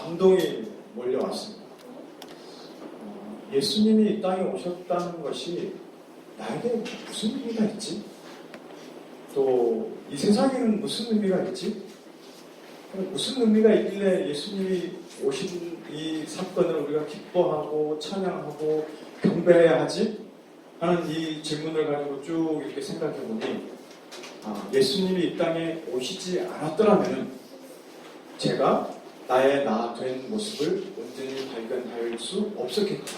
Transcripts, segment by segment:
감동이 몰려왔습니다. 예수님이 이 땅에 오셨다는 것이 나에게 무슨 의미가 있지? 또 이 세상에는 무슨 의미가 있지? 무슨 의미가 있길래 예수님이 오신 이 사건을 우리가 기뻐하고 찬양하고 경배해야 하지? 하는 이 질문을 가지고 쭉 이렇게 생각해 보니 예수님이 이 땅에 오시지 않았더라면 제가 나의 나 된 모습을 온전히 발견할 수 없었겠구나.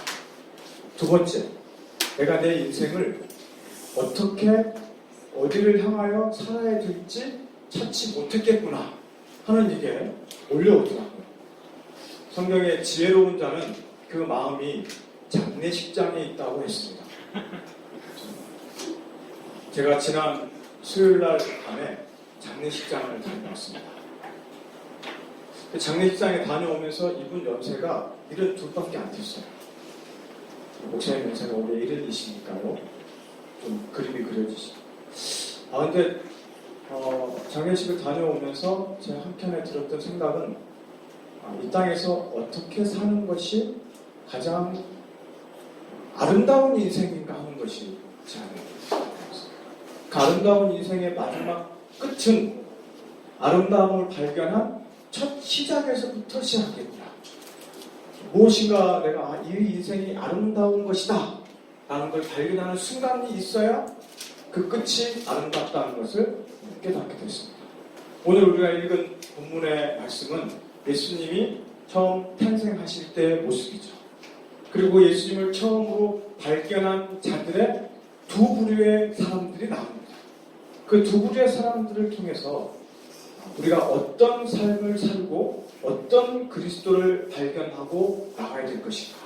두 번째, 내가 내 인생을 어떻게 어디를 향하여 살아야 될지 찾지 못했겠구나 하는 이게 올려오더라고요. 성경의 지혜로운 자는 그 마음이 장례식장에 있다고 했습니다. 제가 지난 수요일날 밤에 장례식장을 다녀왔습니다. 장례식장에 다녀오면서 이분 연세가 72밖에 안 됐어요. 목사님 연세가 올해 70이시니까요. 좀 그림이 그려지시죠. 근데 장례식을 다녀오면서 제가 한켠에 들었던 생각은 이 땅에서 어떻게 사는 것이 가장 아름다운 인생인가 하는 것이 제 안에 있습니다. 그 아름다운 인생의 마지막 끝은 아름다움을 발견한 첫 시작에서부터 시작했구나. 무엇인가 내가 이 인생이 아름다운 것이다 라는 걸 발견하는 순간이 있어야 그 끝이 아름답다는 것을 깨닫게 됐습니다. 오늘 우리가 읽은 본문의 말씀은 예수님이 처음 탄생하실 때의 모습이죠. 그리고 예수님을 처음으로 발견한 자들의 두 부류의 사람들이 나옵니다. 그 두 부류의 사람들을 통해서 우리가 어떤 삶을 살고 어떤 그리스도를 발견하고 나가야 될 것인가,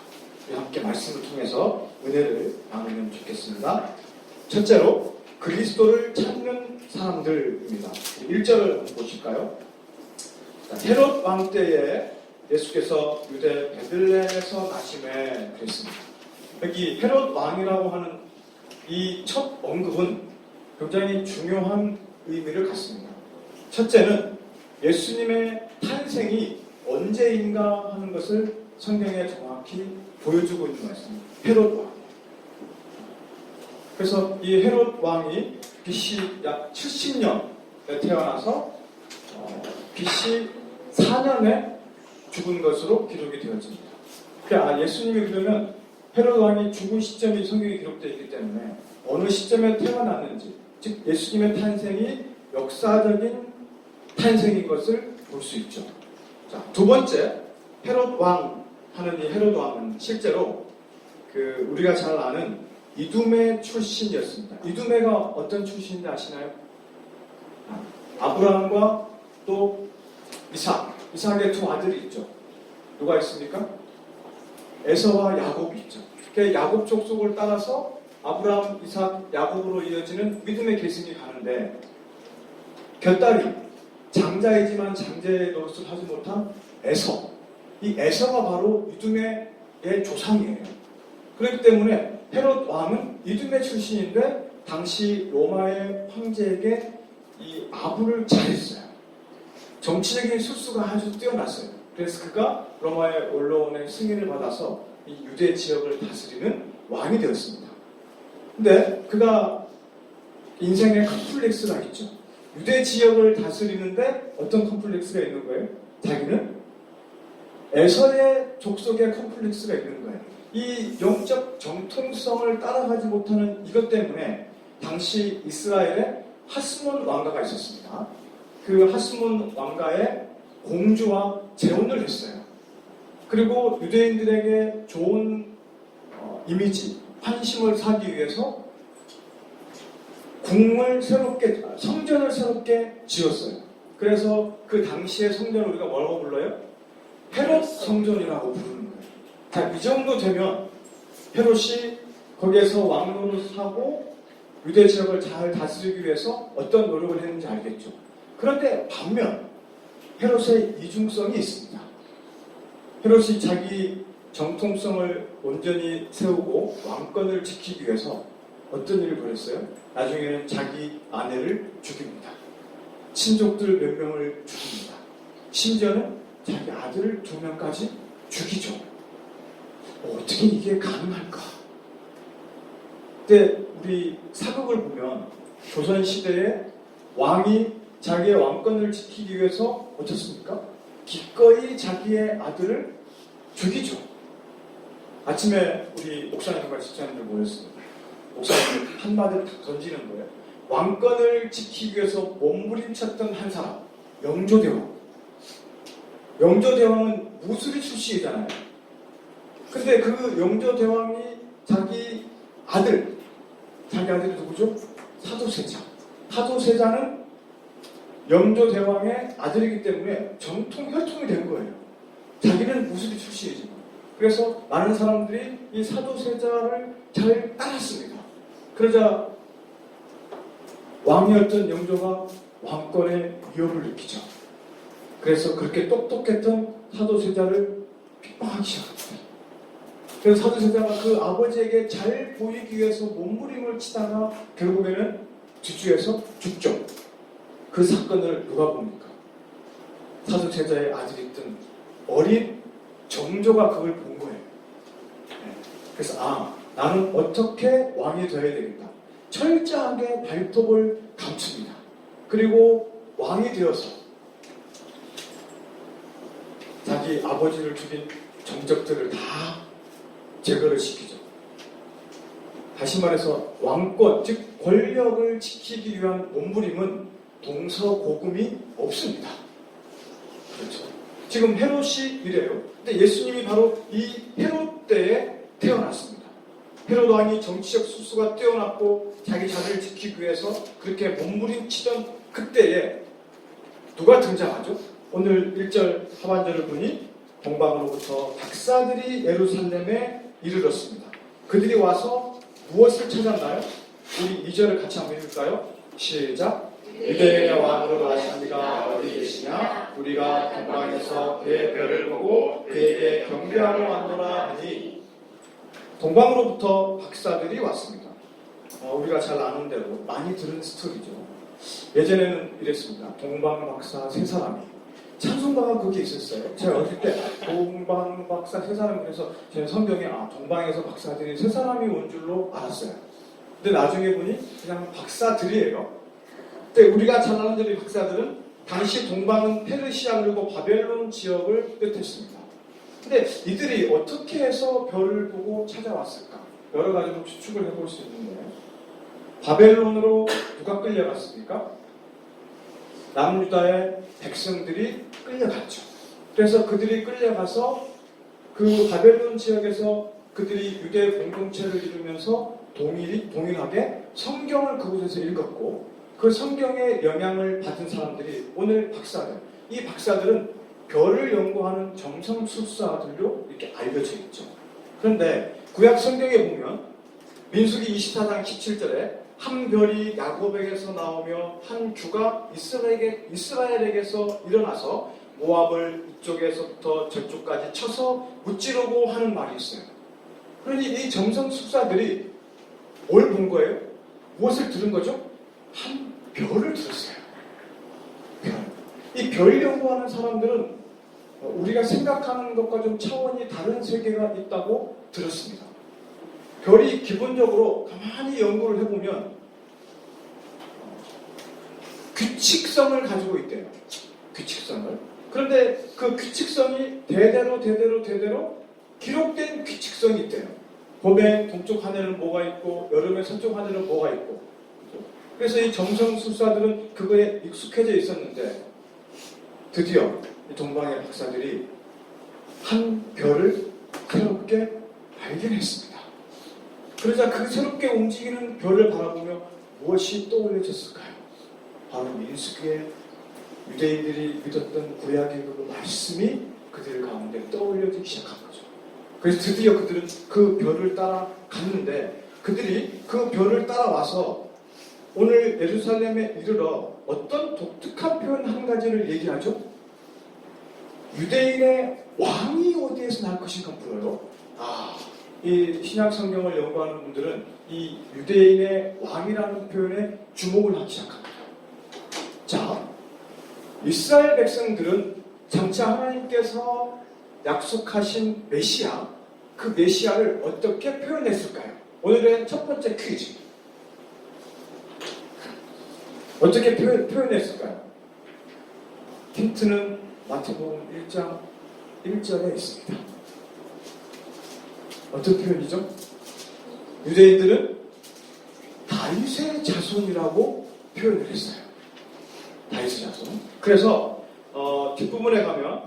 우리 함께 말씀을 통해서 은혜를 나누면 좋겠습니다. 첫째로 그리스도를 찾는 사람들입니다. 1절을 한번 보실까요? 헤롯 왕 때에 예수께서 유대 베들레헴에서 나심에 그랬습니다. 여기 헤롯 왕이라고 하는 이 첫 언급은 굉장히 중요한 의미를 갖습니다. 첫째는 예수님의 탄생이 언제인가 하는 것을 성경에 정확히 보여주고 있는 말씀입니다. 헤롯 왕. 그래서 이 헤롯 왕이 BC 약 70년에 태어나서 BC 4년에 죽은 것으로 기록이 되어집니다. 그러니까 예수님이 그러면 헤롯 왕이 죽은 시점이 성경에 기록되어 있기 때문에 어느 시점에 태어났는지, 즉 예수님의 탄생이 역사적인 탄생인 것을 볼 수 있죠. 자, 두 번째, 헤롯 왕 하는 이 헤롯 왕은 실제로 우리가 잘 아는 이두메 출신이었습니다. 이두메가 어떤 출신인지 아시나요? 아브라함과 또 이삭의 두 아들이 있죠. 누가 있습니까? 에서와 야곱이 있죠. 그 야곱 족속을 따라서 아브라함, 이삭, 야곱으로 이어지는 믿음의 계승이 가는데 곁다리, 장자이지만 장제의 노릇을 하지 못한 에서, 이 에서가 바로 이두메의 조상이에요. 그렇기 때문에 헤롯 왕은 이두메 출신인데 당시 로마의 황제에게 이 아부를 잘했어요. 정치적인 술수가 아주 뛰어났어요. 그래서 그가 로마의 원로원의 승인을 받아서 이 유대 지역을 다스리는 왕이 되었습니다. 근데 그가 인생에 컴플렉스가 있죠. 유대 지역을 다스리는데 어떤 컴플렉스가 있는 거예요? 자기는 에서의 족속의 컴플렉스가 있는 거예요. 이 영적 정통성을 따라가지 못하는 이것 때문에 당시 이스라엘에 하스몬 왕가가 있었습니다. 그 하스몬 왕가의 공주와 재혼을 했어요. 그리고 유대인들에게 좋은 이미지, 환심을 사기 위해서 성전을 새롭게 지었어요. 그래서 그 당시의 성전을 우리가 뭐라고 불러요? 헤롯 성전이라고 부르는 거예요. 자, 이 정도 되면 헤롯이 거기에서 왕노릇을 하고 유대 지역을 잘 다스리기 위해서 어떤 노력을 했는지 알겠죠. 그런데 반면 헤롯의 이중성이 있습니다. 헤롯이 자기 정통성을 온전히 세우고 왕권을 지키기 위해서 어떤 일을 벌였어요? 나중에는 자기 아내를 죽입니다. 친족들 몇 명을 죽입니다. 심지어는 자기 아들을 2명까지 죽이죠. 어떻게 이게 가능할까? 근데 우리 사극을 보면 조선시대에 왕이 자기의 왕권을 지키기 위해서 어떻습니까? 기꺼이 자기의 아들을 죽이죠. 아침에 우리 목사님과 집사님들 모였습니다. 목사님이 한마디를 딱 던지는 거예요. 왕권을 지키기 위해서 몸부림쳤던 한 사람, 영조대왕. 영조대왕은 무술이 출신이잖아요. 근데 그 영조대왕이 자기 아들이 누구죠? 사도세자. 사도세자는 영조대왕의 아들이기 때문에 정통 혈통이 된 거예요. 자기는 무술이 출신이지만. 그래서 많은 사람들이 이 사도세자를 잘 따랐습니다. 그러자 왕이었던 영조가 왕권의 위협을 느끼죠. 그래서 그렇게 똑똑했던 사도세자를 핍박하기 시작합니다. 그래서 사도세자가 그 아버지에게 잘 보이기 위해서 몸부림을 치다가 결국에는 뒷주에서 죽죠. 그 사건을 누가 봅니까? 사도세자의 아들이었던 어린 정조가 그걸 본 거예요. 그래서 나는 어떻게 왕이 되어야 되겠다. 철저하게 발톱을 감춥니다. 그리고 왕이 되어서 자기 아버지를 죽인 정적들을 다 제거를 시키죠. 다시 말해서 왕권, 즉 권력을 지키기 위한 몸부림은 동서고금이 없습니다. 그렇죠. 지금 헤롯이 이래요. 근데 예수님이 바로 이 헤롯 때에 태어났습니다. 헤롯 왕이 정치적 수수가 뛰어났고 자기 자리를 지키기 위해서 그렇게 몸부림치던 그때에 누가 등장하죠? 오늘 1절 하반절을 보니 동방으로부터 박사들이 예루살렘에 이르렀습니다. 그들이 와서 무엇을 찾았나요? 우리 2절을 같이 한번 읽을까요? 시작! 유대인의 왕으로 하신 이가 어디 계시냐? 우리가 동방에서 그의 별을 보고 그에게 경배하러 왔노라 하니. 동방으로부터 박사들이 왔습니다. 우리가 잘 아는 대로 많이 들은 스토리죠. 예전에는 이랬습니다. 동방 박사 3사람이 찬송가가 그게 있었어요. 제가 어릴 때 동방 박사 3사람 그래서 제 성경에 동방에서 박사들이 3사람이 온 줄로 알았어요. 근데 나중에 보니 그냥 박사들이에요. 근데 우리가 잘 아는 대로 이 박사들은 당시 동방은 페르시아 그리고 바벨론 지역을 뜻했습니다. 근데 이들이 어떻게 해서 별을 보고 찾아왔을까? 여러 가지로 추측을 해볼 수 있는데 바벨론으로 누가 끌려갔습니까? 남유다의 백성들이 끌려갔죠. 그래서 그들이 끌려가서 그 바벨론 지역에서 그들이 유대 공동체를 이루면서 동일하게 성경을 그곳에서 읽었고 그 성경의 영향을 받은 사람들이 오늘 박사들. 이 박사들은 별을 연구하는 점성술사들로 이렇게 알려져 있죠. 그런데 구약 성경에 보면 민수기 24장 17절에 한 별이 야곱에게서 나오며 한 주가 이스라엘에게서 일어나서 모압을 이쪽에서부터 저쪽까지 쳐서 무찌르고 하는 말이 있어요. 그러니 이 점성술사들이 뭘 본 거예요? 무엇을 들은 거죠? 한 별을 들었어요. 이 별 연구하는 사람들은 우리가 생각하는 것과 좀 차원이 다른 세계가 있다고 들었습니다. 별이 기본적으로 가만히 연구를 해보면 규칙성을 가지고 있대요. 규칙성을. 그런데 그 규칙성이 대대로 기록된 규칙성이 있대요. 봄에 동쪽 하늘은 뭐가 있고 여름에 서쪽 하늘은 뭐가 있고. 그래서 이 점성술사들은 그거에 익숙해져 있었는데 드디어 이 동방의 박사들이 한 별을 새롭게 발견했습니다. 그러자 그 새롭게 움직이는 별을 바라보며 무엇이 떠올려졌을까요? 바로 민수기에 유대인들이 믿었던 구약의 그 말씀이 그들 가운데 떠올려지기 시작한 거죠. 그래서 드디어 그들은 그 별을 따라 갔는데 그들이 그 별을 따라와서 오늘 예루살렘에 이르러 어떤 독특한 표현 한 가지를 얘기하죠. 유대인의 왕이 어디에서 날 것인가 물어요. 이 신약 성경을 연구하는 분들은 이 유대인의 왕이라는 표현에 주목을 하기 시작합니다. 자, 이스라엘 백성들은 장차 하나님께서 약속하신 메시아, 그 메시아를 어떻게 표현했을까요? 오늘의 첫 번째 퀴즈. 어떻게 표현했을까요? 힌트는 마태복음 1장 1절에 있습니다. 어떤 표현이죠? 유대인들은 다윗의 자손이라고 표현을 했어요. 다윗의 자손. 그래서 뒷부분에 가면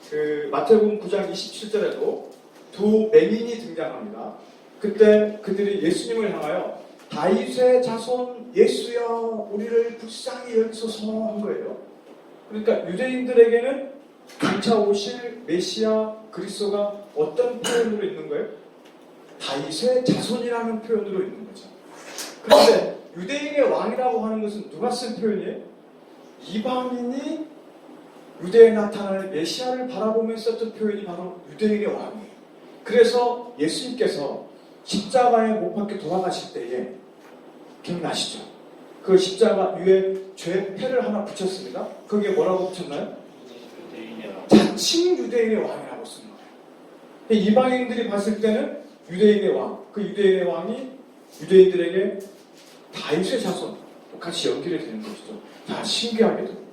그 마태복음 9장 27절에도 두 맹인이 등장합니다. 그때 그들이 예수님을 향하여 다윗의 자손 예수여 우리를 불쌍히 여기소서 한 거예요. 그러니까 유대인들에게는 장차 오실 메시아 그리스도가 어떤 표현으로 있는 거예요? 다윗의 자손이라는 표현으로 있는 거죠. 그런데 유대인의 왕이라고 하는 것은 누가 쓴 표현이에요? 이방인이 유대에 나타날 메시아를 바라보면서 썼던 표현이 바로 유대인의 왕이에요. 그래서 예수님께서 십자가에 못 박혀 돌아가실 때에 기억나시죠? 그 십자가 위에 죄패를 하나 붙였습니다. 그게 뭐라고 붙였나요? 자칭 유대인의 왕이라고 쓰는 거예요. 이방인들이 봤을 때는 유대인의 왕, 그 유대인의 왕이 유대인들에게 다윗의 자손 같이 연결이 되는 것이죠. 자, 신기하게도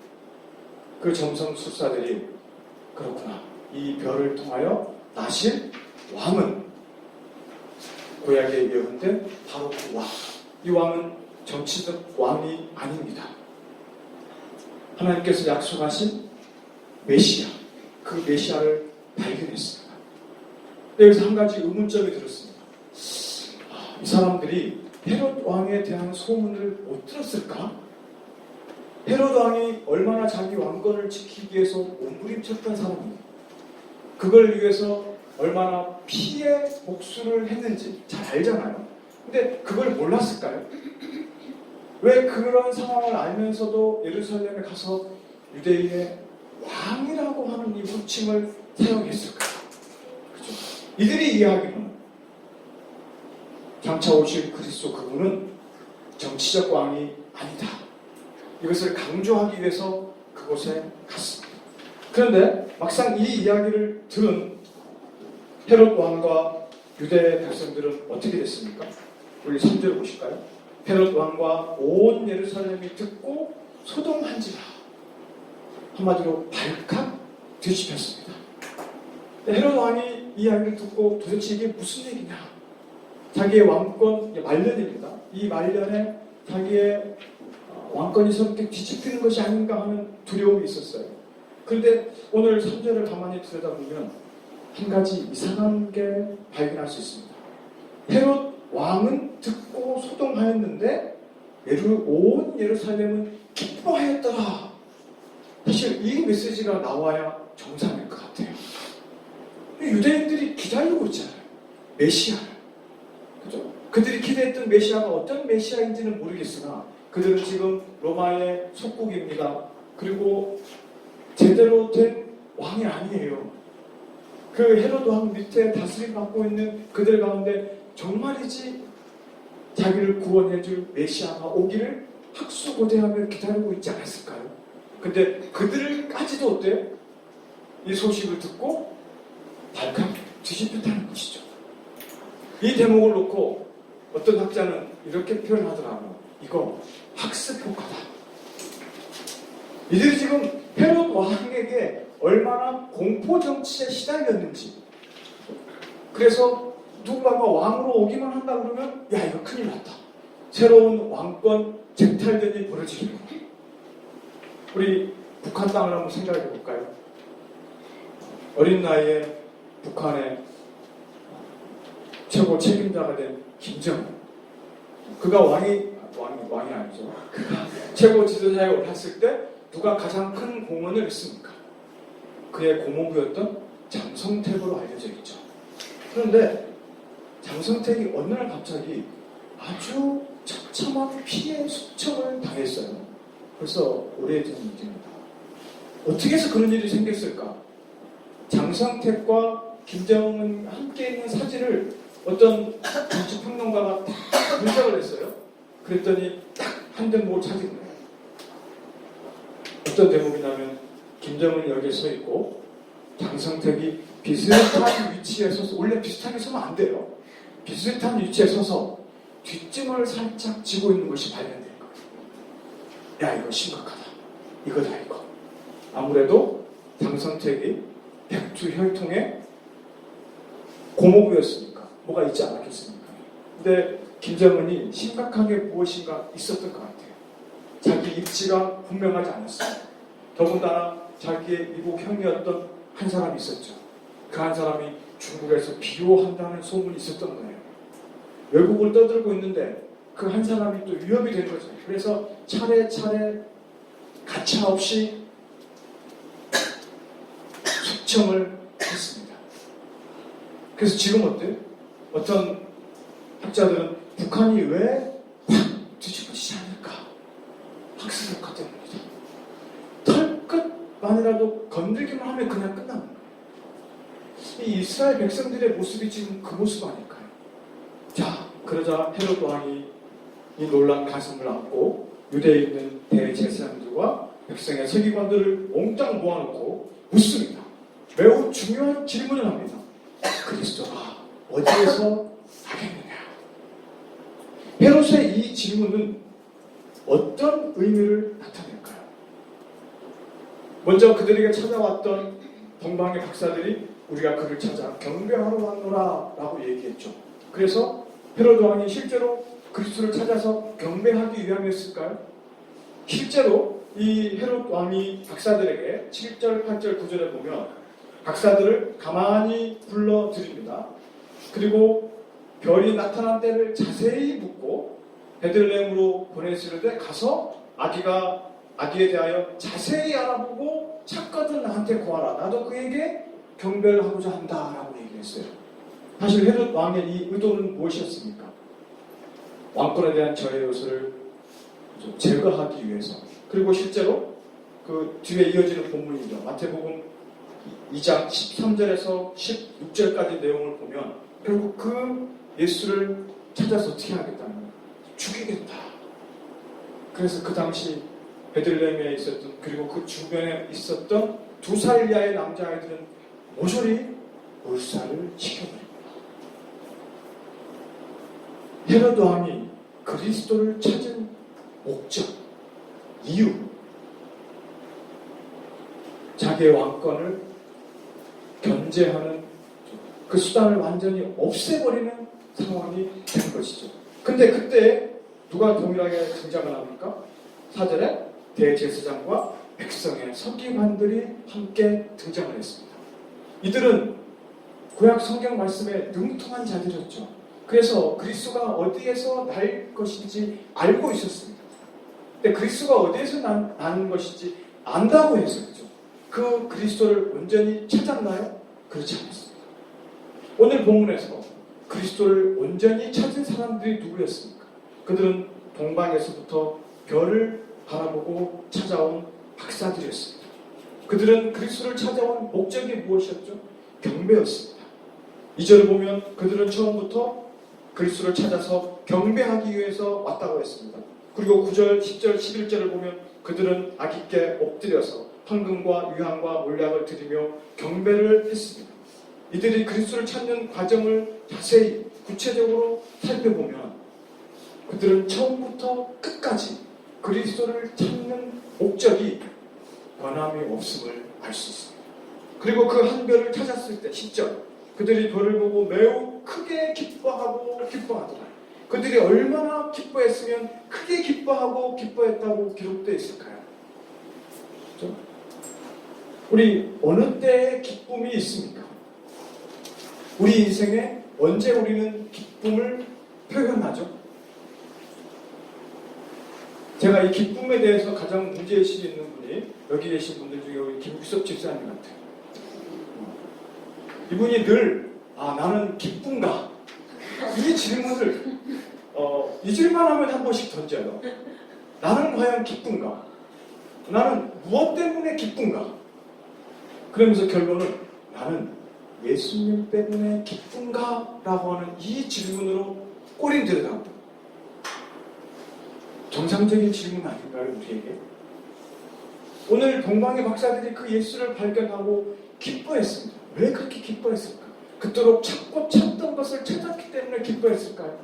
그 점성술사들이 그렇구나. 이 별을 통하여 나실 왕은 구약의 예언된 바로 그 왕. 이 왕은 정치적 왕이 아닙니다. 하나님께서 약속하신 메시아, 그 메시아를 발견했습니다. 여기서 한 가지 의문점이 들었습니다. 이 사람들이 헤롯 왕에 대한 소문을 못 들었을까? 헤롯 왕이 얼마나 자기 왕권을 지키기 위해서 몸부림쳤던 사람입니다. 그걸 위해서 얼마나 피해 복수를 했는지 잘 알잖아요. 근데 그걸 몰랐을까요? 왜 그런 상황을 알면서도 예루살렘에 가서 유대인의 왕이라고 하는 이 호칭을 사용했을까요? 그렇죠? 이들이 이야기는 장차 오실 그리스도 그분은 정치적 왕이 아니다. 이것을 강조하기 위해서 그곳에 갔습니다. 그런데 막상 이 이야기를 들은 헤롯 왕과 유대 백성들은 어떻게 됐습니까? 우리 3절 보실까요? 헤롯 왕과 온 예루살렘이 듣고 소동한지라. 한마디로 발칵 뒤집혔습니다. 헤롯 왕이 이 이야기를 듣고 도대체 이게 무슨 얘기냐? 자기의 왕권 말년입니다. 이 말년에 자기의 왕권이 저렇게 뒤집히는 것이 아닌가 하는 두려움이 있었어요. 그런데 오늘 3절을 가만히 들여다보면 한 가지 이상한 게 발견할 수 있습니다. 헤롯 왕은 듣고 소동하였는데 온 예루살렘은 기뻐하였더라. 사실 이 메시지가 나와야 정상일 것 같아요. 유대인들이 기다리고 있잖아요. 메시아를. 그죠? 그들이 기대했던 메시아가 어떤 메시아인지는 모르겠으나 그들은 지금 로마의 속국입니다. 그리고 제대로 된 왕이 아니에요. 그 헤롯 왕 밑에 다스림 받고 있는 그들 가운데 정말이지 자기를 구원해줄 메시아가 오기를 학수고대하며 기다리고 있지 않았을까요? 근데 그들까지도 어때요? 이 소식을 듣고 발칵 뒤집혔다는 것이죠. 이 대목을 놓고 어떤 학자는 이렇게 표현하더라고요. 이거 학습 효과다. 이들이 지금 헤롯 왕에게 얼마나 공포 정치에 시달렸는지. 그래서 누군가가 왕으로 오기만 한다 그러면 야 이거 큰일 났다. 새로운 왕권 쟁탈전이 벌어지는 거예요. 우리 북한 땅을 한번 생각해 볼까요? 어린 나이에 북한의 최고 책임자가 된 김정은. 그가 왕이 아니죠. 그가 최고 지도자에 올랐을 때 누가 가장 큰 공헌을 했습니까? 그의 고모부였던 장성택으로 알려져 있죠. 그런데 장성택이 어느 날 갑자기 아주 처참한 피해 수청을 당했어요. 벌써 오래전 일입니다. 어떻게 해서 그런 일이 생겼을까? 장성택과 김정은 함께 있는 사진을 어떤 정치평론가가 다 분석을 했어요. 그랬더니 딱 한 대목을 찾은 거예요. 어떤 대목이냐면 김정은이 여기에 서 있고 장성택이 비슷한 위치에 서서, 원래 비슷하게 서면 안 돼요. 비슷한 위치에 서서 뒷짐을 살짝 지고 있는 것이 발견된 거예요. 야, 이거 심각하다. 이거다, 이거. 아무래도 장성택이 백두혈통의 고모부였으니까 뭐가 있지 않았겠습니까? 근데 김정은이 심각하게 무엇인가 있었던 것 같아요. 자기 입지가 분명하지 않았어요. 더군다나 자기의 미국 형이었던 한 사람이 있었죠. 그 한 사람이 중국에서 비호한다는 소문이 있었던 거예요. 외국을 떠들고 있는데 그 한 사람이 또 위협이 된 거죠. 그래서 차례차례 가차없이 숙청을 했습니다. 그래서 지금 어때요? 어떤 학자들은 북한이 왜 확 뒤집어지지 않을까 학습을 갖답니다. 털끝만이라도 건들기만 하면 그냥 끝나는 거예요. 이 이스라엘 백성들의 모습이 지금 그 모습 아닐까요? 자, 그러자 헤롯 왕이 이 놀란 가슴을 안고 유대에 있는 대제사장들과 백성의 서기관들을 몽땅 모아놓고 묻습니다. 매우 중요한 질문을 합니다. 그리스도가 어디에서 나겠느냐? 헤롯의 이 질문은 어떤 의미를 나타낼까요? 먼저 그들에게 찾아왔던 동방의 박사들이 우리가 그를 찾아 경배하러 왔노라 라고 얘기했죠. 그래서 헤롯 왕이 실제로 그리스도를 찾아서 경배하기 위함이었을까요? 실제로 이 헤롯 왕이 박사들에게 7절, 8절, 9절에 보면 박사들을 가만히 불러드립니다. 그리고 별이 나타난 때를 자세히 묻고 베들레헴으로 보내시는데 가서 아기에 대하여 자세히 알아보고 찾거든 나한테 구하라. 나도 그에게 경배를 하고자 한다라고 얘기했어요. 사실 헤롯 왕의 이 의도는 무엇이었습니까? 왕권에 대한 저해 요소를 좀 제거하기 위해서. 그리고 실제로 그 뒤에 이어지는 본문이죠. 마태복음 2장 13절에서 16절까지 내용을 보면 결국 그 예수를 찾아서 어떻게 하겠다는 거예요? 죽이겠다. 그래서 그 당시 베들레헴에 있었던, 그리고 그 주변에 있었던 2살 이하의 남자아이들은 모조리 몰살을 시켜버립니다. 헤롯 왕이 그리스도를 찾은 목적, 이유, 자기의 왕권을 견제하는 그 수단을 완전히 없애버리는 상황이 된 것이죠. 근데 그때 누가 동일하게 등장을 합니까? 4절에 대제사장과 백성의 서기관들이 함께 등장을 했습니다. 이들은 구약 성경 말씀에 능통한 자들이었죠. 그래서 그리스도가 어디에서 날 것인지 알고 있었습니다. 근데 그리스도가 어디에서 나는 것인지 안다고 해서 그죠. 그 그리스도를 온전히 찾았나요? 그렇지 않았습니다. 오늘 본문에서 그리스도를 온전히 찾은 사람들이 누구였습니까? 그들은 동방에서부터 별을 바라보고 찾아온 박사들이었습니다. 그들은 그리스도를 찾아온 목적이 무엇이었죠? 경배였습니다. 2절을 보면 그들은 처음부터 그리스도를 찾아서 경배하기 위해서 왔다고 했습니다. 그리고 9절, 10절, 11절을 보면 그들은 아기께 엎드려서 황금과 유향과 몰약을 드리며 경배를 했습니다. 이들이 그리스도를 찾는 과정을 자세히 구체적으로 살펴보면 그들은 처음부터 끝까지 그리스도를 찾는 목적이 변함이 없음을 알 수 있습니다. 그리고 그 한 별을 찾았을 때 10절 그들이 별을 보고 매우 크게 기뻐하고 기뻐하더라. 그들이 얼마나 기뻐했으면 크게 기뻐하고 기뻐했다고 기록되어 있을까요? 그렇죠? 우리 어느 때에 기쁨이 있습니까? 우리 인생에 언제 우리는 기쁨을 표현하죠? 제가 이 기쁨에 대해서 가장 문제의식이 있는 분이 여기 계신 분들 중에 우리 김규섭 집사님 같아요. 이분이 늘 나는 기쁜가? 이 질문을 잊을만 하면 한 번씩 던져요. 나는 과연 기쁜가? 나는 무엇 때문에 기쁜가? 그러면서 결론은 나는 예수님 때문에 기쁜가? 라고 하는 이 질문으로 꼬리를 들여다봅니다. 정상적인 질문 아닌가요, 우리에게? 오늘 동방의 박사들이 그 예수를 발견하고 기뻐했습니다. 왜 그렇게 기뻐했을까? 그토록 찾고 찾던 것을 찾았기 때문에 기뻐했을까요?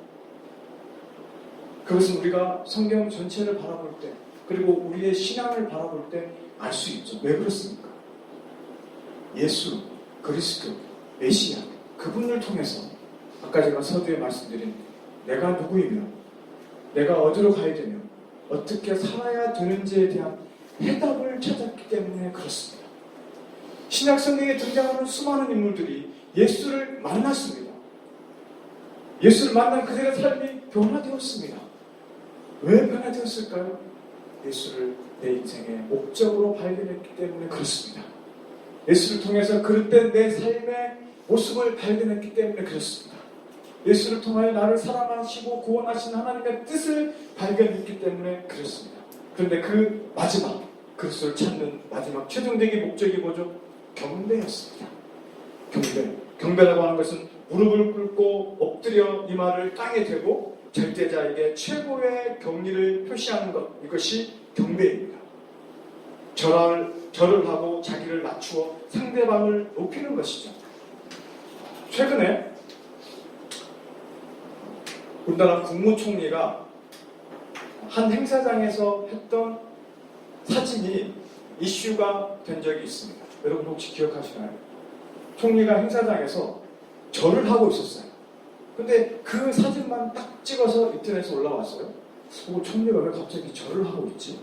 그것은 우리가 성경 전체를 바라볼 때, 그리고 우리의 신앙을 바라볼 때 알 수 있죠. 왜 그렇습니까? 예수, 그리스도, 메시아, 그분을 통해서 아까 제가 서두에 말씀드린 내가 누구이며 내가 어디로 가야 되며 어떻게 살아야 되는지에 대한 해답을 찾았기 때문에 그렇습니다. 신약 성경에 등장하는 수많은 인물들이 예수를 만났습니다. 예수를 만난 그들의 삶이 변화되었습니다. 왜 변화되었을까요? 예수를 내 인생의 목적으로 발견했기 때문에 그렇습니다. 예수를 통해서 그릇된 내 삶의 모습을 발견했기 때문에 그렇습니다. 예수를 통하여 나를 사랑하시고 구원하신 하나님의 뜻을 발견했기 때문에 그렇습니다. 그런데 그 마지막, 그리스도를 찾는 마지막 최종적인 목적이 뭐죠? 경배였습니다. 경배라고 하는 것은 무릎을 꿇고 엎드려 이마를 땅에 대고 절대자에게 최고의 경의를 표시하는 것, 이것이 경배입니다. 절을 하고 자기를 낮추어 상대방을 높이는 것이죠. 최근에 우리나라 국무총리가 한 행사장에서 했던 사진이 이슈가 된 적이 있습니다. 여러분 혹시 기억하시나요? 총리가 행사장에서 절을 하고 있었어요. 근데 그 사진만 딱 찍어서 인터넷에 올라왔어요. 총리가 왜 갑자기 절을 하고 있지?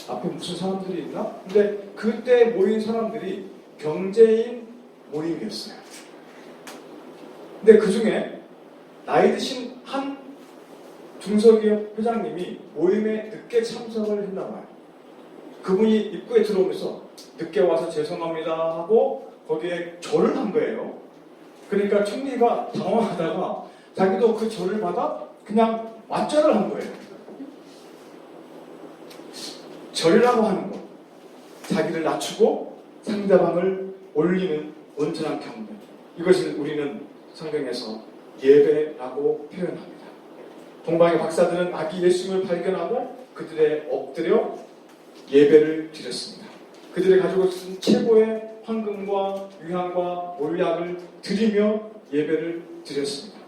앞에 무슨 사람들이 있나? 근데 그때 모인 사람들이 경제인 모임이었어요. 근데 그 중에 나이 드신 한 중소기업 회장님이 모임에 늦게 참석을 했나 봐요. 그분이 입구에 들어오면서 늦게 와서 죄송합니다 하고 거기에 절을 한 거예요. 그러니까 총리가 당황하다가 자기도 그 절을 받아 그냥 맞절을 한 거예요. 절이라고 하는 것, 자기를 낮추고 상대방을 올리는 온전한 경배, 이것을 우리는 성경에서 예배라고 표현합니다. 동방의 박사들은 아기 예수님을 발견하고 그들의 엎드려 예배를 드렸습니다. 그들이 가지고 있는 최고의 황금과 유향과 몰약을 드리며 예배를 드렸습니다.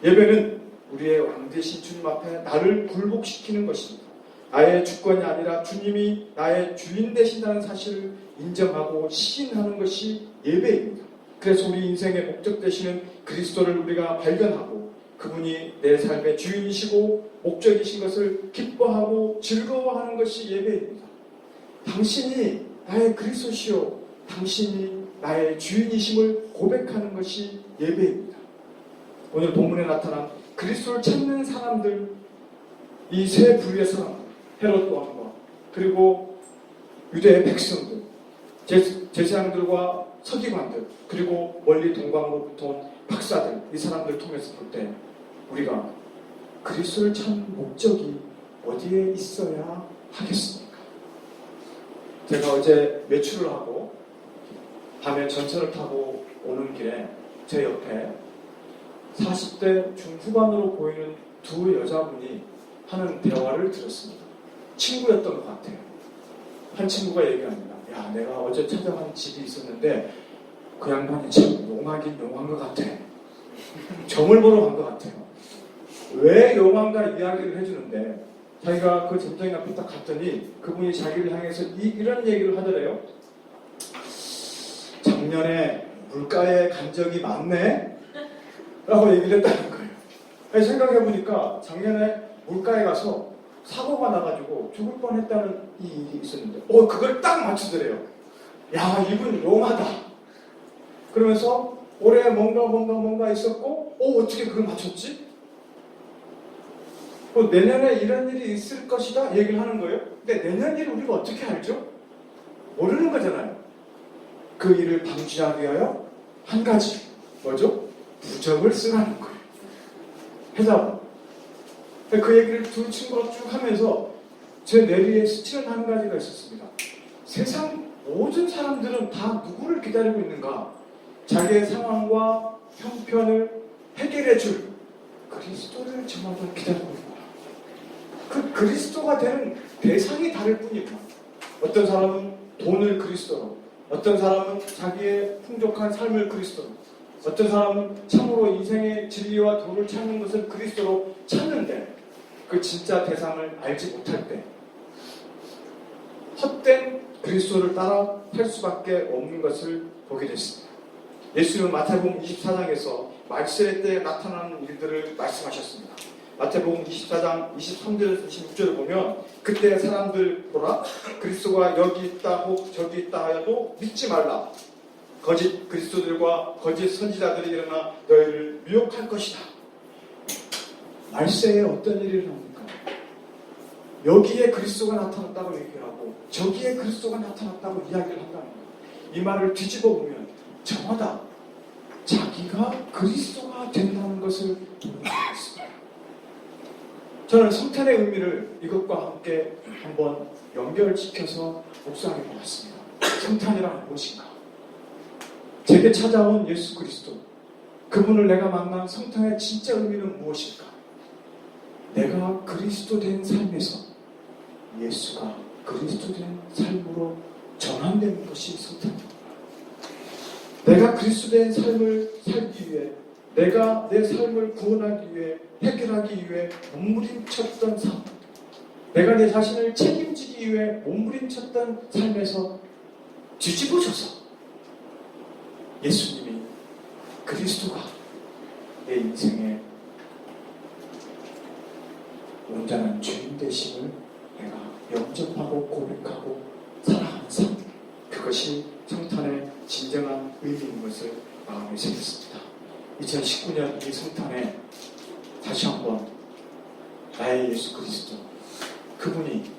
예배는 우리의 왕 되신 주님 앞에 나를 굴복시키는 것입니다. 나의 주권이 아니라 주님이 나의 주인 되신다는 사실을 인정하고 시인하는 것이 예배입니다. 그래서 우리 인생의 목적 되시는 그리스도를 우리가 발견하고 그분이 내 삶의 주인이시고 목적이신 것을 기뻐하고 즐거워하는 것이 예배입니다. 당신이 나의 그리스도시요 당신이 나의 주인이심을 고백하는 것이 예배입니다. 오늘 본문에 나타난 그리스도를 찾는 사람들, 이 세 부류의 사람들, 헤롯 왕과 그리고 유대의 백성들, 제사장들과 서기관들, 그리고 멀리 동방으로부터 온 박사들, 이 사람들을 통해서 볼 때 우리가 그리스도를 찾는 목적이 어디에 있어야 하겠습니까? 제가 어제 외출을 하고 밤에 전철을 타고 오는 길에 제 옆에 40대 중후반으로 보이는 두 여자분이 하는 대화를 들었습니다. 친구였던 것 같아요. 한 친구가 얘기합니다. 야, 내가 어제 찾아간 집이 있었는데 그 양반이 참 용하긴 용한 것 같아. 점을 보러 간 것 같아요. 왜 용한가 이야기를 해주는데 자기가 그 점장님 앞에 딱 갔더니 그분이 자기를 향해서 이런 얘기를 하더래요. 작년에 물가에 간 적이 많네? 라고 얘기를 했다는 거예요. 아니, 생각해보니까 작년에 물가에 가서 사고가 나가지고 죽을 뻔했다는 이 일이 있었는데 그걸 딱 맞추더래요. 야, 이분 용하다. 그러면서 올해 뭔가 있었고 어떻게 그걸 맞췄지? 내년에 이런 일이 있을 것이다 얘기를 하는 거예요. 근데 내년 일을 우리가 어떻게 알죠? 모르는 거잖아요. 그 일을 방지하기 위하여 한 가지, 뭐죠? 부적을 쓰라는 거예요. 해답. 그 얘기를 두 친구가 쭉 하면서 제 뇌리에 스치는 한 가지가 있었습니다. 세상 모든 사람들은 다 누구를 기다리고 있는가? 자기의 상황과 형편을 해결해 줄 그리스도를 저마다 기다리고 있구나. 그 그리스도가 되는 대상이 다를 뿐입니다. 어떤 사람은 돈을 그리스도로, 어떤 사람은 자기의 풍족한 삶을 그리스도로, 어떤 사람은 참으로 인생의 진리와 도를 찾는 것을 그리스도로 찾는데 그 진짜 대상을 알지 못할 때 헛된 그리스도를 따라 할 수밖에 없는 것을 보게 됐습니다. 예수님은 마태복음 24장에서 말세 때 나타나는 일들을 말씀하셨습니다. 마태복음 24장 23절에서 26절을 보면 그때 사람들 보라 그리스도가 여기 있다 혹 저기 있다 하여도 믿지 말라. 거짓 그리스도들과 거짓 선지자들이 일어나 너희를 미혹할 것이다. 말세에 어떤 일이 일어납니까? 여기에 그리스도가 나타났다고 얘기하고 저기에 그리스도가 나타났다고 이야기를 한다는 거예요. 이 말을 뒤집어 보면 저마다 자기가 그리스도가 된다는 것을 보여주겠습니다. 저는 성탄의 의미를 이것과 함께 한번 연결시켜서 묵상해 보았습니다. 성탄이란 무엇인가? 제게 찾아온 예수 그리스도, 그분을 내가 만난 성탄의 진짜 의미는 무엇일까? 내가 그리스도 된 삶에서 예수가 그리스도 된 삶으로 전환되는 것이 성탄입니다. 내가 그리스도 된 삶을 살기 위해, 내가 내 삶을 구원하기 위해, 해결하기 위해 몸부림쳤던 삶, 내가 내 자신을 책임지기 위해 몸부림쳤던 삶에서 뒤집어져서 예수님이 그리스도가 내 인생의 온전한 주인 되심을 내가 영접하고 고백하고 살아가는 삶, 그것이 성탄의 진정한 의미인 것을 마음에 새겼습니다. 2019년 이 성탄에 다시 한번 나의 예수 그리스도, 그분이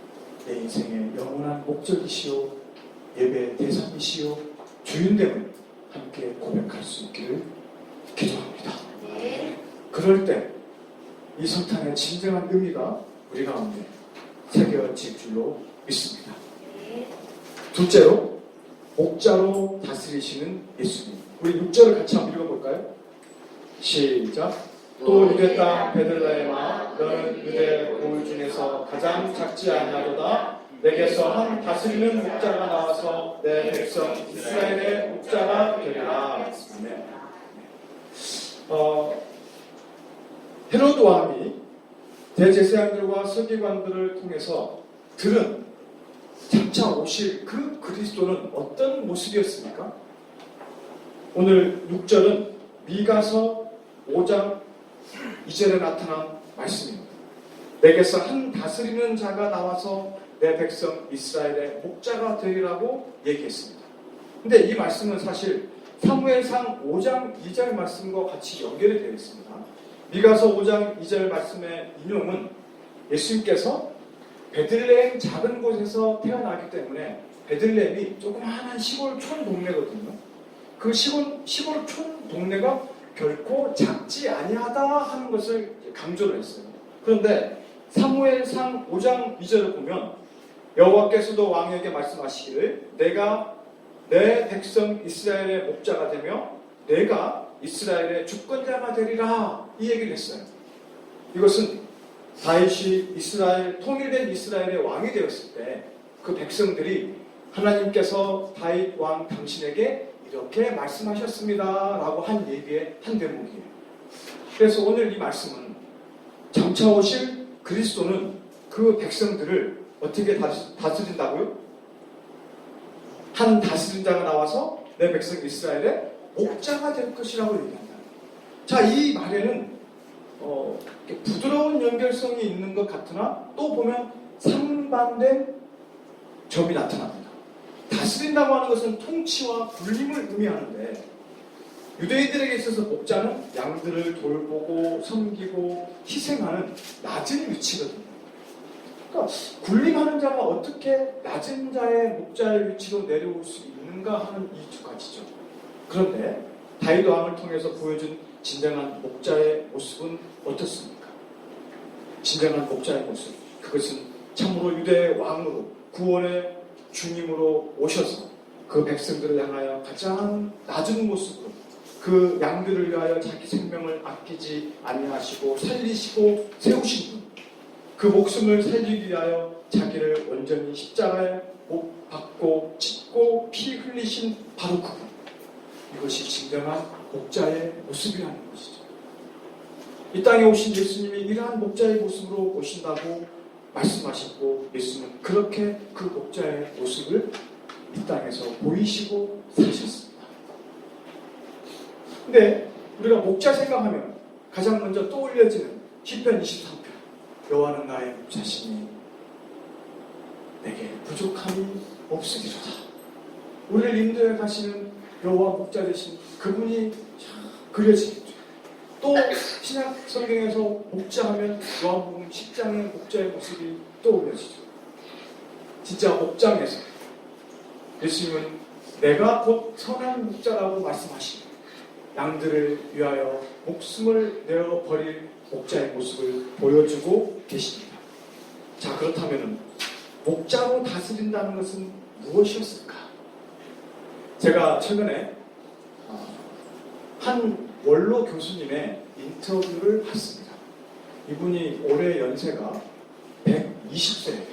내 인생의 영원한 목적이시오, 예배의 대상이시오, 주인됨을 함께 고백할 수 있기를 기도합니다. 그럴 때 이 성탄의 진정한 의미가 우리 가운데 새겨질 줄로 믿습니다. 둘째로, 목자로 다스리시는 예수님. 우리 6절을 같이 한번 읽어볼까요? 시작. 또 유대 땅 베들레헴아 너는 유대 고을 중에서 가장 작지 아니하도다. 내게서 한 다스리는 목자가 나와서 내 백성 이스라엘의 목자가 되리라. 헤로드 왕이 대제사장들과 서기관들을 통해서 들은 장차 오실 그 그리스도는 어떤 모습이었습니까? 오늘 6절은 미가서 5장 2절에 나타난 말씀입니다. 내게서 한 다스리는 자가 나와서 내 백성 이스라엘의 목자가 되리라고 얘기했습니다. 근데 이 말씀은 사실 사무엘상 5장 2절 말씀과 같이 연결이 되어 있습니다. 미가서 5장 2절 말씀의 인용은 예수님께서 베들레헴 작은 곳에서 태어나기 때문에 베들레헴이 조그마한 시골촌 동네거든요. 그 시골촌 동네가 결코 작지 아니하다 하는 것을 강조를 했어요. 그런데 사무엘상 5장 2절을 보면 여호와께서도 왕에게 말씀하시기를 내가 내 백성 이스라엘의 목자가 되며 내가 이스라엘의 주권자가 되리라 이 얘기를 했어요. 이것은 다윗이 이스라엘 통일된 이스라엘의 왕이 되었을 때 그 백성들이 하나님께서 다윗 왕 당신에게 이렇게 말씀하셨습니다 라고 한 얘기의 한 대목이에요. 그래서 오늘 이 말씀은 장차 오실 그리스도는 그 백성들을 어떻게 다스린다고요? 한 다스린 자가 나와서 내 백성 이스라엘의 목자가 될 것이라고 얘기한다. 자, 이 말에는 부드러운 연결성이 있는 것 같으나 또 보면 상반된 점이 나타납니다. 다스린다고 하는 것은 통치와 군림을 의미하는데 유대인들에게 있어서 목자는 양들을 돌보고 섬기고 희생하는 낮은 위치거든요. 그러니까 군림하는 자가 어떻게 낮은 자의 목자의 위치로 내려올 수 있는가 하는 이 두 가지죠. 그런데 다윗 왕을 통해서 보여준 진정한 목자의 모습은 어떻습니까? 진정한 목자의 모습, 그것은 참으로 유대의 왕으로 구원의 주님으로 오셔서 그 백성들을 향하여 가장 낮은 모습으로 그 양들을 위하여 자기 생명을 아끼지 아니하시고 살리시고 세우신 분, 그 목숨을 살리기 위하여 자기를 온전히 십자가에 못 박고 찢고 피 흘리신 바로 그분. 이것이 진정한 목자의 모습이라는 것이죠. 이 땅에 오신 예수님이 이러한 목자의 모습으로 오신다고 말씀하셨고, 예수님은 그렇게 그 목자의 모습을 이 땅에서 보이시고 사셨습니다. 근데 우리가 목자 생각하면 가장 먼저 떠올려지는 시편 23편, 여호와는 나의 목자시니 내게 부족함이 없으리로다. 우리를 인도해 가시는 여호와 목자 되신 그분이 그려지겠죠. 또 신약 성경에서 목자하면 요한복음 10장의 목자의 모습이 떠올려지죠. 진짜 목장에서 예수님은 내가 곧 선한 목자라고 말씀하시고 양들을 위하여 목숨을 내어 버릴 목자의 모습을 보여주고 계십니다. 자, 그렇다면 목자로 다스린다는 것은 무엇이었을까? 제가 최근에 한 원로 교수님의 인터뷰를 봤습니다. 이분이 올해 연세가 120세,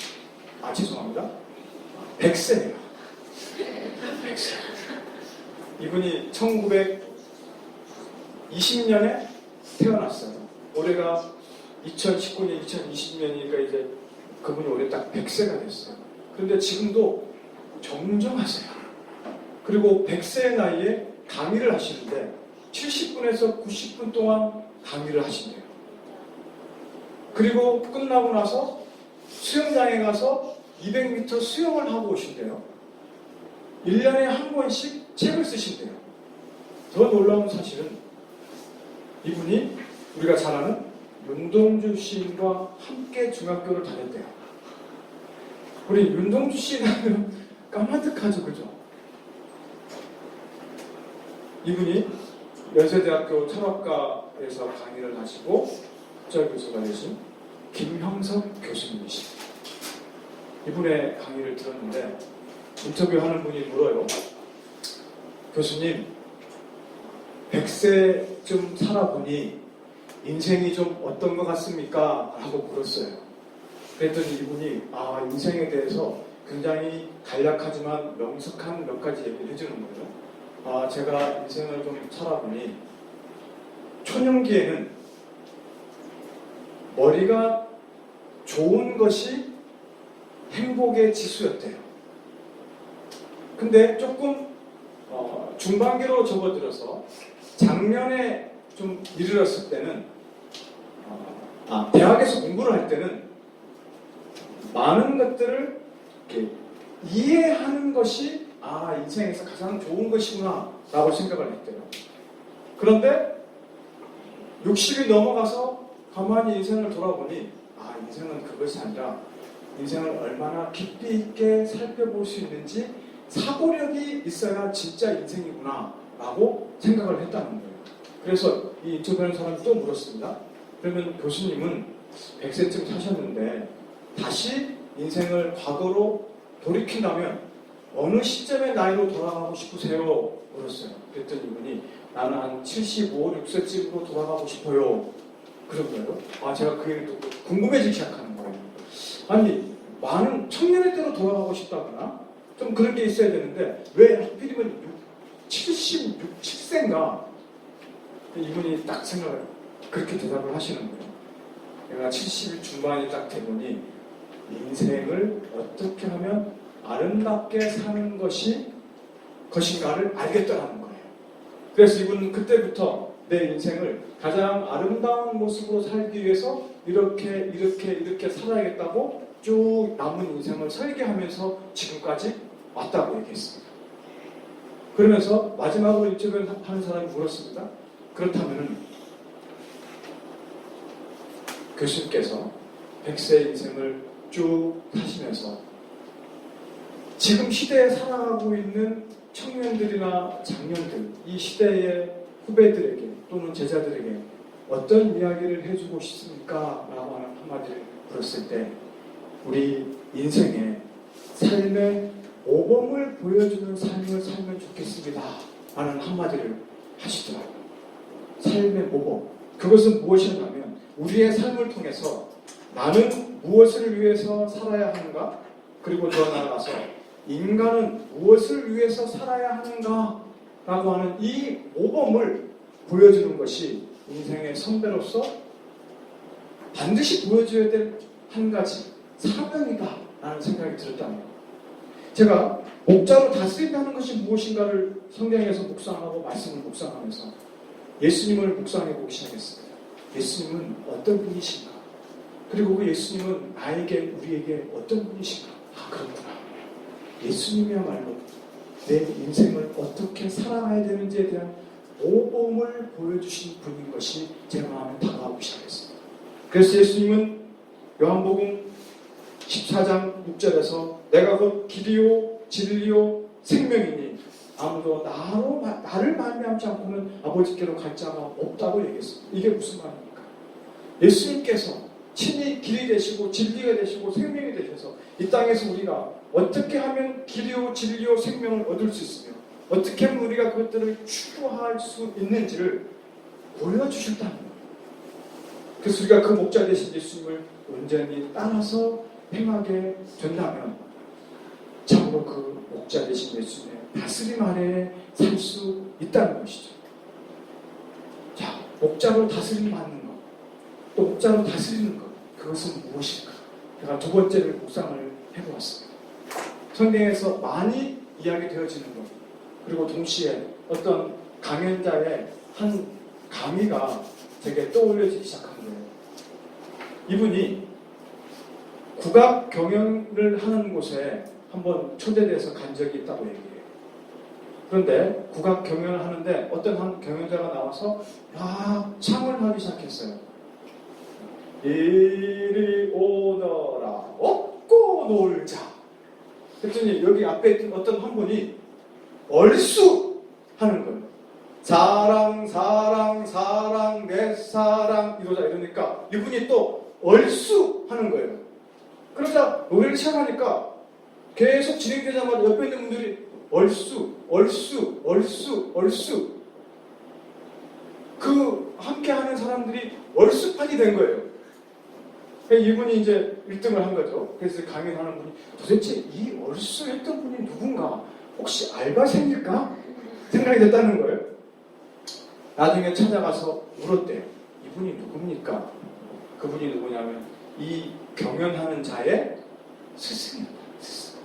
죄송합니다. 100세예요. 100세. 이분이 1920년에 태어났어요. 올해가 2019년, 2020년이니까 이제 그분이 올해 딱 100세가 됐어요. 그런데 지금도 정정하세요. 그리고 100세의 나이에 강의를 하시는데 70분에서 90분 동안 강의를 하신대요. 그리고 끝나고 나서 수영장에 가서 200m 수영을 하고 오신대요. 1년에 한 권씩 책을 쓰신대요. 더 놀라운 사실은 이분이 우리가 잘 아는 윤동주 시인과 함께 중학교를 다녔대요. 우리 윤동주 시인 하면 까마득하죠, 그죠? 이분이 연세대학교 철학과에서 강의를 하시고 학자 교수가 되신 김형석 교수님이십니다. 이분의 강의를 들었는데 인터뷰하는 분이 물어요. 교수님, 100세쯤 살아보니 인생이 좀 어떤 것 같습니까? 라고 물었어요. 그랬더니 이분이 인생에 대해서 굉장히 간략하지만 명석한 몇 가지 얘기를 해주는 거예요. 제가 인생을 좀 살아보니 초년기에는 머리가 좋은 것이 행복의 지수였대요. 근데 조금 중반기로 접어들어서 작년에 좀 이르렀을 때는 대학에서 공부를 할 때는 많은 것들을 이렇게 이해하는 것이 인생에서 가장 좋은 것이구나 라고 생각을 했대요. 그런데 60이 넘어가서 가만히 인생을 돌아보니 인생은 그것이 아니라 인생을 얼마나 깊이 있게 살펴볼 수 있는지 사고력이 있어야 진짜 인생이구나 라고 생각을 했다는 거예요. 그래서 이 인터뷰하는 사람이 또 물었습니다. 그러면 교수님은 100세쯤 사셨는데 다시 인생을 과거로 돌이킨다면 어느 시점의 나이로 돌아가고 싶으세요? 물었어요. 그랬더니 이분이 나는 한 75, 6세쯤으로 돌아가고 싶어요. 그런 거예요. 제가 그 얘기를 듣고 궁금해지기 시작하는 거예요. 아니, 많은 청년의 때로 돌아가고 싶다거나 좀 그런 게 있어야 되는데 왜 하필이면 76, 7세인가? 이분이 딱 생각을 그렇게 대답을 하시는 거예요. 내가 70일 중반이 딱 되보니 인생을 어떻게 하면 아름답게 사는 것인가를 알겠다는 거예요. 그래서 이분은 그때부터 내 인생을 가장 아름다운 모습으로 살기 위해서 이렇게 살아야겠다고 쭉 남은 인생을 설계하면서 지금까지 왔다고 얘기했습니다. 그러면서 마지막으로 인터뷰를 하는 사람이 물었습니다. 그렇다면 교수님께서 100세 인생을 쭉 사시면서 지금 시대에 살아가고 있는 청년들이나 장년들, 이 시대의 후배들에게 또는 제자들에게 어떤 이야기를 해주고 싶습니까? 라고 하는 한마디를 물었을 때 우리 인생의 삶의 모범을 보여주는 삶을 살면 좋겠습니다 라는 한마디를 하시더라고요. 삶의 모범. 그것은 무엇이냐면 우리의 삶을 통해서 나는 무엇을 위해서 살아야 하는가? 그리고 더 나아가서 인간은 무엇을 위해서 살아야 하는가 라고 하는 이 모범을 보여주는 것이 인생의 선배로서 반드시 보여줘야 될 한 가지 사명이다 라는 생각이 들었답니다. 제가 목자로 다스린다는 것이 무엇인가를 성경에서 묵상하고 말씀을 묵상하면서 예수님을 묵상해 보기 시작했습니다. 예수님은 어떤 분이신가? 그리고 그 예수님은 나에게, 우리에게 어떤 분이신가? 아, 그렇구나. 예수님이야말로 내 인생을 어떻게 살아가야 되는지에 대한 모범을 보여주신 분인 것이 제 마음에 다가오기 시작했습니다. 그래서 예수님은 요한복음 14장 6절에서 내가 곧 길이요 진리요 생명이니 아무도 나를 말미암지 않고는 아버지께로 갈 자가 없다고 얘기했습니다. 이게 무슨 말입니까? 예수님께서 친히 길이 되시고 진리가 되시고 생명이 되셔서 이 땅에서 우리가 어떻게 하면 길이요 진리요 생명을 얻을 수 있으며 어떻게 하면 우리가 그것들을 추구할 수 있는지를 보여주셨다는 거예요. 그래서 우리가 그 목자 되신 예수님을 온전히 따라서 행하게 된다면 참으로 그 목자 되신 예수님의 다스림 아래에 살 수 있다는 것이죠. 자, 목자로 다스림 받는 것, 또 목자로 다스리는 것, 그것은 무엇일까? 제가 두 번째를 묵상을 해보았습니다. 성경에서 많이 이야기되어지는 것, 그리고 동시에 어떤 강연자의 한 강의가 제게 떠올려지기 시작한 거예요. 이분이 국악 경연을 하는 곳에 한번 초대돼서 간 적이 있다고 얘기해요. 그런데 국악 경연을 하는데 어떤 한 경연자가 나와서 창을 하기 시작했어요. 이리 오너라 업고 놀자. 그랬더니 여기 앞에 있던 어떤 한 분이 얼쑤 하는 거예요. 사랑 사랑 사랑 내 사랑 이러자 이러니까 이분이 또 얼쑤 하는 거예요. 그러자 노래를 시작하니까 계속 진행되자마자 옆에 있는 분들이 얼쑤 얼쑤 얼쑤 얼쑤 그 함께 하는 사람들이 얼쑤판이 된 거예요. 이분이 이제 1등을 한 거죠. 그래서 강연하는 분이 도대체 이 얼쑤 했던 분이 누군가? 혹시 알바생일까? 생각이 됐다는 거예요. 나중에 찾아가서 물었대요. 이분이 누굽니까? 그분이 누구냐면 이 경연하는 자의 스승입니다. 스승.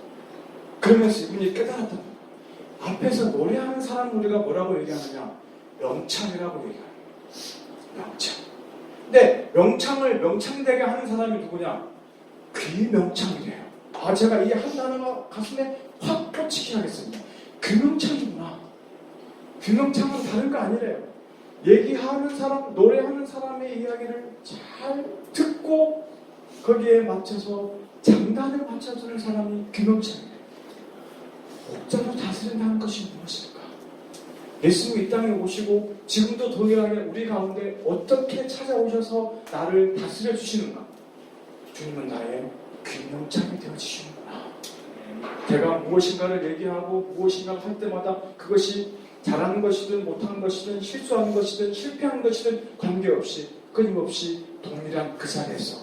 그러면서 이분이 깨달았던 거예요. 앞에서 노래하는 사람 우리가 뭐라고 얘기하느냐? 명창이라고 얘기해요. 명창. 근데 명창을 명창되게 하는 사람이 누구냐? 귀명창이래요. 제가 이 한 단어가 가슴에 확 꽂히게 하겠습니다. 귀명창이구나. 귀명창은 다른 거 아니래요. 얘기하는 사람, 노래하는 사람의 이야기를 잘 듣고 거기에 맞춰서 장단을 맞춰주는 사람이 귀명창이래요. 목자로 다스린다는 것이 무엇일까? 예수님이 이 땅에 오시고 지금도 동일하게 우리 가운데 어떻게 찾아오셔서 나를 다스려 주시는가? 주님은 나의 귀명창이 되어주시는구나. 제가 무엇인가를 얘기하고 무엇인가를 할 때마다 그것이 잘하는 것이든 못하는 것이든 실수하는 것이든 실패하는 것이든 관계없이 끊임없이 동일한 그 자리에서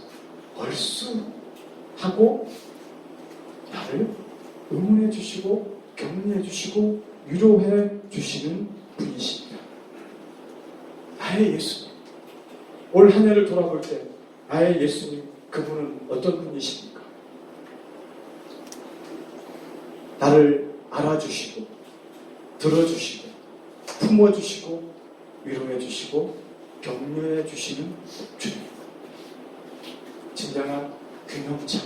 얼쑤하고 나를 응원해 주시고 격려해 주시고 위로해 주시는 분이십니다. 나의 예수님. 올 한 해를 돌아볼 때 나의 예수님, 그분은 어떤 분이십니까? 나를 알아주시고 들어주시고 품어주시고 위로해 주시고 격려해 주시는 주님. 진정한 귀명창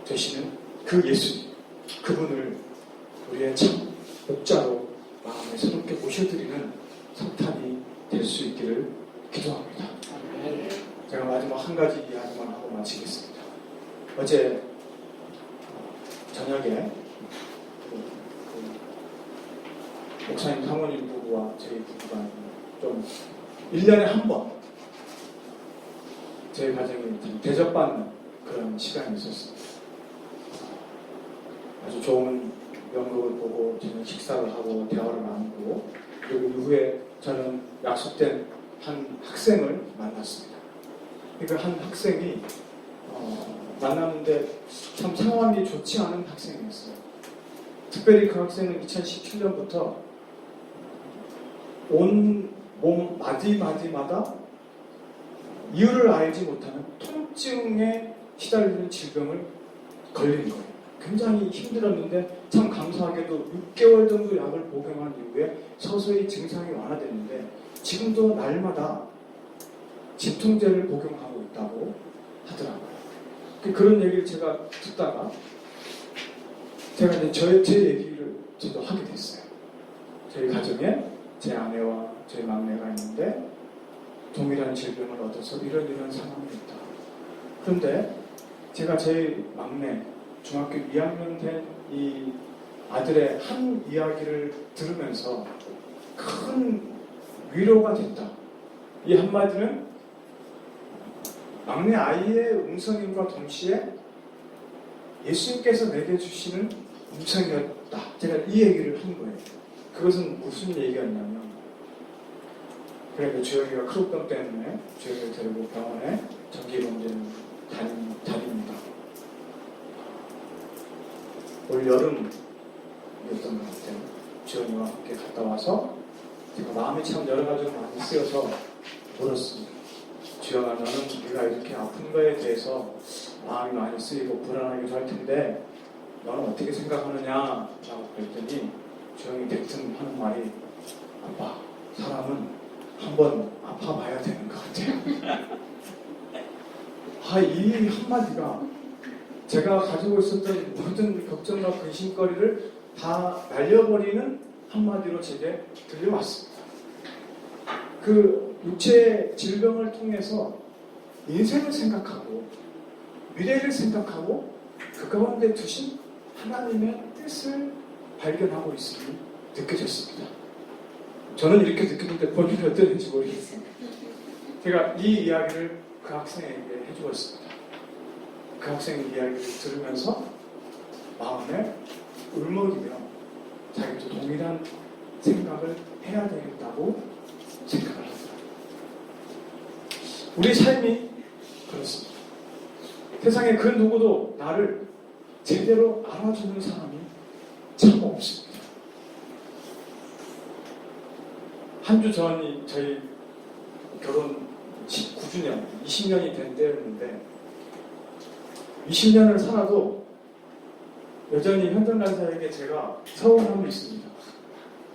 되시는 그 예수님, 그분을 우리의 참 목자로 마음에 새롭게 모셔드리는 성탄이 될 수 있기를 기도합니다. 제가 마지막 한 가지 이야기만 하고 마치겠습니다. 어제 저녁에 목사님 사모님 부부와 저희 부부가 좀 1년에 한 번 저희 가정이 좀 대접받는 그런 시간이 있었습니다. 아주 좋은 연극을 보고 저는 식사를 하고 대화를 나누고 그리고 이후에 저는 약속된 한 학생을 만났습니다. 그 한 학생이 만났는데 참 상황이 좋지 않은 학생이었어요. 특별히 그 학생은 2017년부터 온 몸 마디마디마다 이유를 알지 못하는 통증에 시달리는 질병을 걸리는 거예요. 굉장히 힘들었는데 참 감사하게도 6개월 정도 약을 복용한 이후에 서서히 증상이 완화됐는데 지금도 날마다 진통제를 복용하고 있다고 하더라고요. 그런 얘기를 제가 듣다가 제가 이제 제 얘기를 저도 하게 됐어요. 저희 가정에 제 아내와 저희 막내가 있는데 동일한 질병을 얻어서 이런 상황이 있다. 그런데 제가 제 막내 중학교 2학년 된 이 아들의 한 이야기를 들으면서 큰 위로가 됐다. 이 한마디는 막내 아이의 음성임과 동시에 예수님께서 내게 주시는 음성이었다. 제가 이 얘기를 한 거예요. 그것은 무슨 얘기였냐면, 그러니까 주영이가 크로병 때문에 주영이를 데리고 병원에 정기검진을 다닙니다. 올 여름이었던 것 같아요. 주영이와 함께 갔다 와서 제가 마음이 참 여러 가지로 많이 쓰여서 물었습니다. 주영아, 너는 네가 이렇게 아픈 거에 대해서 마음이 많이 쓰이고 불안하기도 할 텐데 너는 어떻게 생각하느냐? 라고 그랬더니 주영이 대뜸 하는 말이, 아빠, 사람은 한번 아파봐야 되는 것 같아요. 이 한마디가 제가 가지고 있었던 모든 걱정과 근심거리를 다 날려버리는 한마디로 제게 들려왔습니다. 그 육체의 질병을 통해서 인생을 생각하고 미래를 생각하고 그 가운데 두신 하나님의 뜻을 발견하고 있음이 느껴졌습니다. 저는 이렇게 느꼈는데 본인이 어땠는지 모르겠습니다. 제가 이 이야기를 그 학생에게 해주었습니다. 그 학생의 이야기를 들으면서 마음에 울먹이며 자기도 동일한 생각을 해야 되겠다고 생각을 하더라고요. 우리 삶이 그렇습니다. 세상에 그 누구도 나를 제대로 알아주는 사람이 참 없습니다. 한 주 전이 저희 결혼 19주년, 20년이 된 때였는데 20년을 살아도 여전히 현정 간사에게 제가 서운함이 있습니다.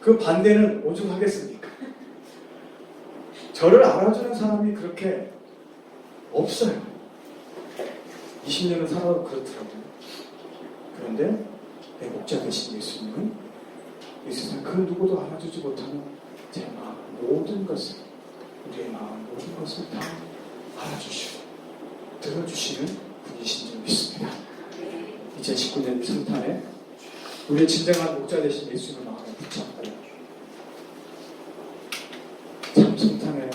그 반대는 오죽하겠습니까? 저를 알아주는 사람이 그렇게 없어요. 20년을 살아도 그렇더라고요. 그런데 내 목자 되신 예수님은 이 세상 그 누구도 알아주지 못하는 제 마음 모든 것을, 우리의 마음 모든 것을 다 알아주시고 들어주시는 분이신 줄 믿습니다. 2019년 성탄에 우리의 진정한 목자 되신 예수님을 마음에 붙잡고 참 성탄의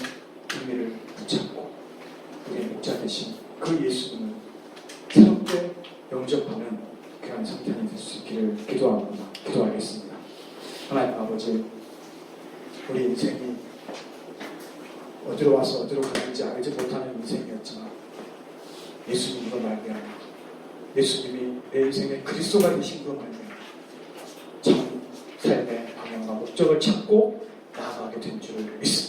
의미를 붙잡고 우리의 목자 되신 그 예수님을 새롭게 영접하는 귀한 성탄이 될 수 있기를 기도하겠습니다. 하나님 아버지, 우리 인생이 어디로 와서 어디로 가는지 알지 못하는 인생이었지만 예수님으로 말미암아 예수님이 내 인생의 그리스도가 되신 것으로 말미암아 참 삶의 방향과 목적을 찾고 나아가게 된 줄을 믿습니다.